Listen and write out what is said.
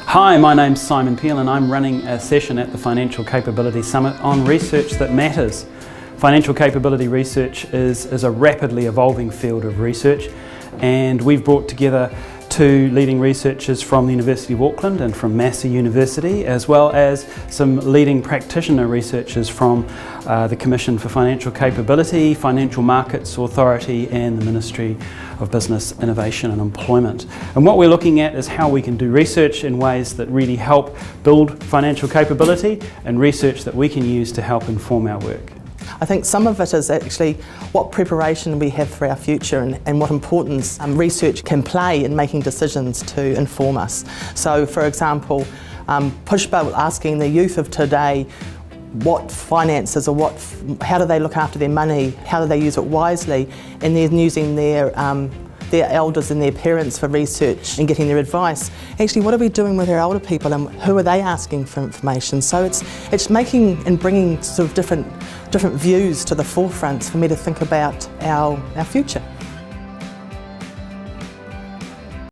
Hi, my name's Simon Peel and I'm running a session at the Financial Capability Summit on research that matters. Financial capability research is a rapidly evolving field of research, and we've brought together two leading researchers from the University of Auckland and from Massey University, as well as some leading practitioner researchers from the Commission for Financial Capability, Financial Markets Authority and the Ministry of Business, Innovation and Employment. And what we're looking at is how we can do research in ways that really help build financial capability, and research that we can use to help inform our work. I think some of it is actually what preparation we have for our future and what importance research can play in making decisions to inform us. So, for example, Pushpa asking the youth of today what finances or how do they look after their money, how do they use it wisely, and then using their elders and their parents for research and getting their advice. Actually, what are we doing with our older people and who are they asking for information? So it's making and bringing sort of different views to the forefront for me to think about our future.